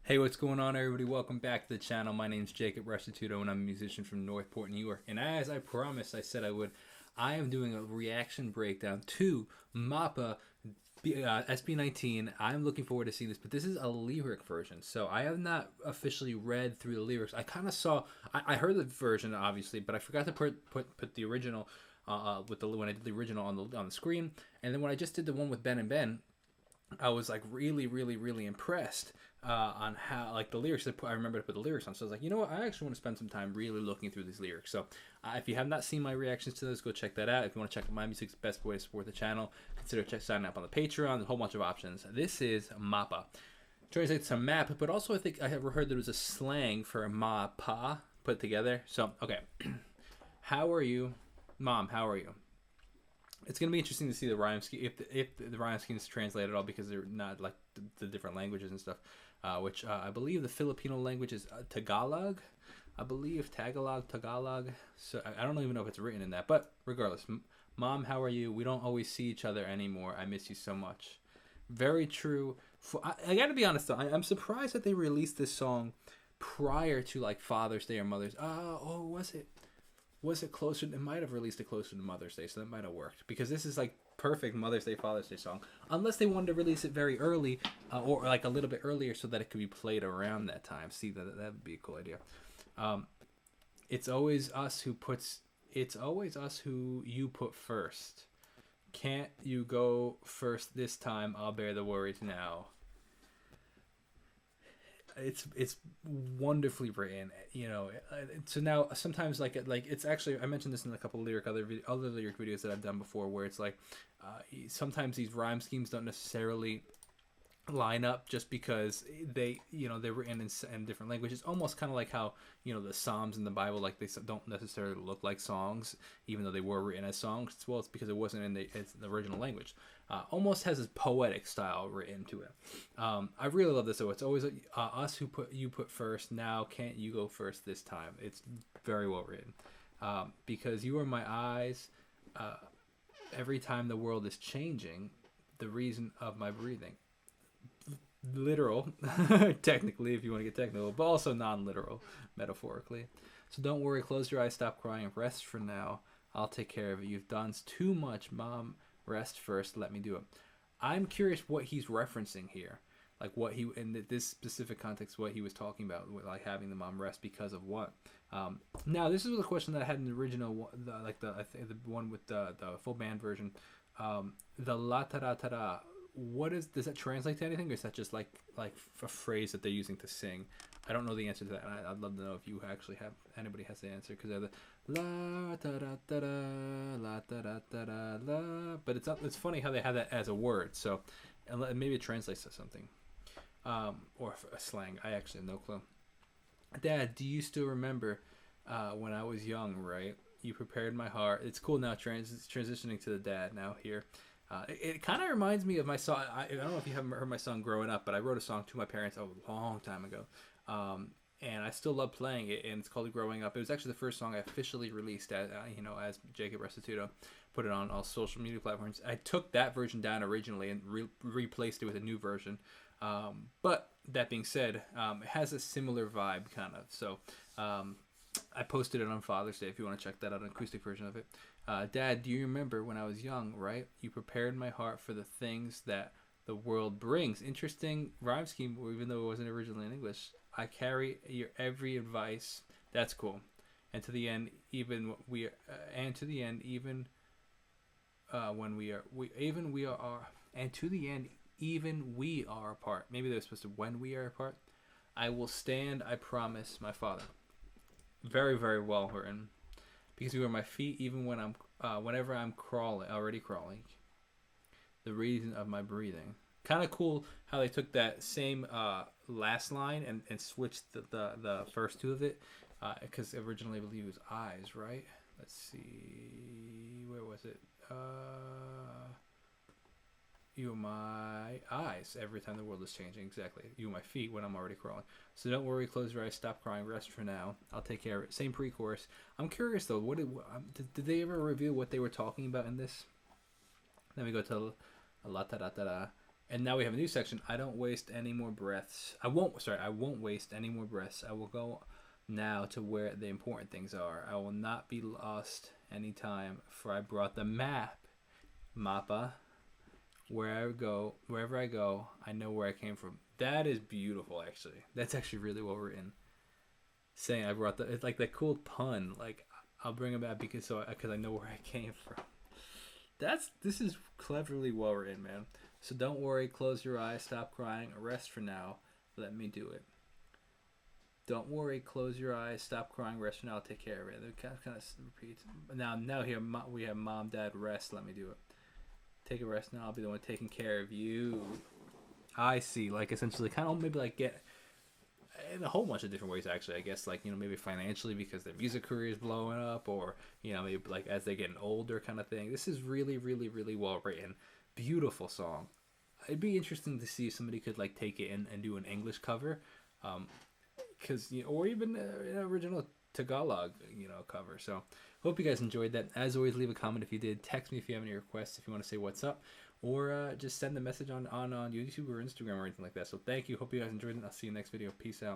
Hey, what's going on, everybody? Welcome back to the channel. My name's Jacob Restituto, and I'm a musician from Northport, New York. And as I promised, I said I would, I am doing a reaction breakdown to MAPA SB19. I'm looking forward to seeing this, but this is a lyric version, so I have not officially read through the lyrics. I kind of saw, I heard the version obviously, but I forgot to put the original when I did the original on the screen, and then when I just did the one with Ben and Ben, I was like really impressed on how like the lyrics. I remember to put the lyrics on, so I was like, you know what? I actually want to spend some time really looking through these lyrics. So if you have not seen my reactions to those, go check that out. If you want to check out my music's best way to support the channel, consider signing up on the Patreon. There's a whole bunch of options. This is MAPA. Translates to map, but also I think I have heard there was a slang for MAPA put together. So okay, how are you, Mom? How are you? It's going to be interesting to see the rhyme scheme, if the rhyme scheme is translated at all, because they're not like the different languages and stuff, which I believe the Filipino language is Tagalog. I believe Tagalog. So I don't even know if it's written in that, but regardless, Mom, how are you? We don't always see each other anymore. I miss you so much. Very true. I got to be honest though, I'm surprised that they released this song prior to like Father's Day or Mother's. Was it closer? It might have released it closer to Mother's Day, so that might have worked, because this is like perfect Mother's Day, Father's Day song, unless they wanted to release it very early, or like a little bit earlier, so that it could be played around that time. See, that would be a cool idea. It's always us who you put first. Can't you go first this time? I'll bear the worries now. It's wonderfully written, you know. So now sometimes like it's actually, I mentioned this in a couple of other lyric videos that I've done before, where it's like sometimes these rhyme schemes don't necessarily line up just because they're written in different languages, almost kind of like how the Psalms in the Bible, like they don't necessarily look like songs even though they were written as songs. Well, it's because it wasn't in the original language. Almost has this poetic style written to it. I really love this. So it's always us who you put first. Now can't you go first this time? It's very well written, because you are my eyes every time the world is changing, the reason of my breathing. Literal, technically, if you want to get technical, but also non-literal, metaphorically. So don't worry, close your eyes, stop crying, rest for now. I'll take care of it. You've done too much, Mom. Rest first, let me do it. I'm curious what he's referencing here, like what he, in this specific context, what he was talking about with like having the mom rest because of what. Now this is a question that I had in the original, I think the one with the full band version, the la ta da ta da. Does that translate to anything, or is that just like a phrase that they're using to sing? I don't know the answer to that, and I'd love to know if you actually have, anybody has the answer, because they're the la ta da ta da la ta da ta da la, but it's funny how they have that as a word. So maybe it translates to something, or a slang. I actually have no clue. Dad, do you still remember when I was young? Right, you prepared my heart. It's cool now. Transitioning to the dad now here. It kind of reminds me of my song. I don't know if you haven't heard my song Growing Up, but I wrote a song to my parents a long time ago. And I still love playing it, and it's called Growing Up. It was actually the first song I officially released as Jacob Restituto, put it on all social media platforms. I took that version down originally and replaced it with a new version. But that being said, it has a similar vibe, kind of. So I posted it on Father's Day if you want to check that out, an acoustic version of it. Dad, do you remember when I was young, right? You prepared my heart for the things that the world brings. Interesting rhyme scheme, even though it wasn't originally in English. I carry your every advice. That's cool. And to the end, even we are apart. Maybe they're supposed to when we are apart. I will stand, I promise, my Father. Very, very well written. Because you are my feet, even when whenever I'm already crawling. The reason of my breathing. Kind of cool how they took that same last line and switched the first two of it, because originally I believe it was eyes, right? Let's see, where was it? You are my eyes every time the world is changing. Exactly. You are my feet when I'm already crawling. So don't worry, close your eyes, stop crying, rest for now. I'll take care of it. Same pre-chorus. I'm curious though, did they ever reveal what they were talking about in this? Then we go to la ta da ta da. And now we have a new section. I don't waste any more breaths. I won't waste any more breaths. I will go now to where the important things are. I will not be lost any time, for I brought the map. MAPA. Wherever I go, I know where I came from. That is beautiful, actually. That's actually really well written. Saying I brought it's like that cool pun. Like, I'll bring it back because I know where I came from. This is cleverly well written, man. So don't worry, close your eyes, stop crying, rest for now, let me do it. Don't worry, close your eyes, stop crying, rest for now, I'll take care of it. It kind of repeats. Now here we have mom, dad, rest, let me do it. Take a rest now, I'll be the one taking care of you. I see, like essentially kind of maybe like get in a whole bunch of different ways actually, I guess, like, you know, maybe financially because their music career is blowing up, or, you know, maybe like as they're getting older kind of thing. This is really, really, really well written. Beautiful song. It'd be interesting to see if somebody could like take it and do an English cover, because you know, or even an original Tagalog, you know, cover. So hope you guys enjoyed that. As always, leave a comment if you did. Text me if you have any requests, if you want to say what's up, or just send a message on YouTube or Instagram or anything like that. So thank you. Hope you guys enjoyed it. I'll see you next video. Peace out.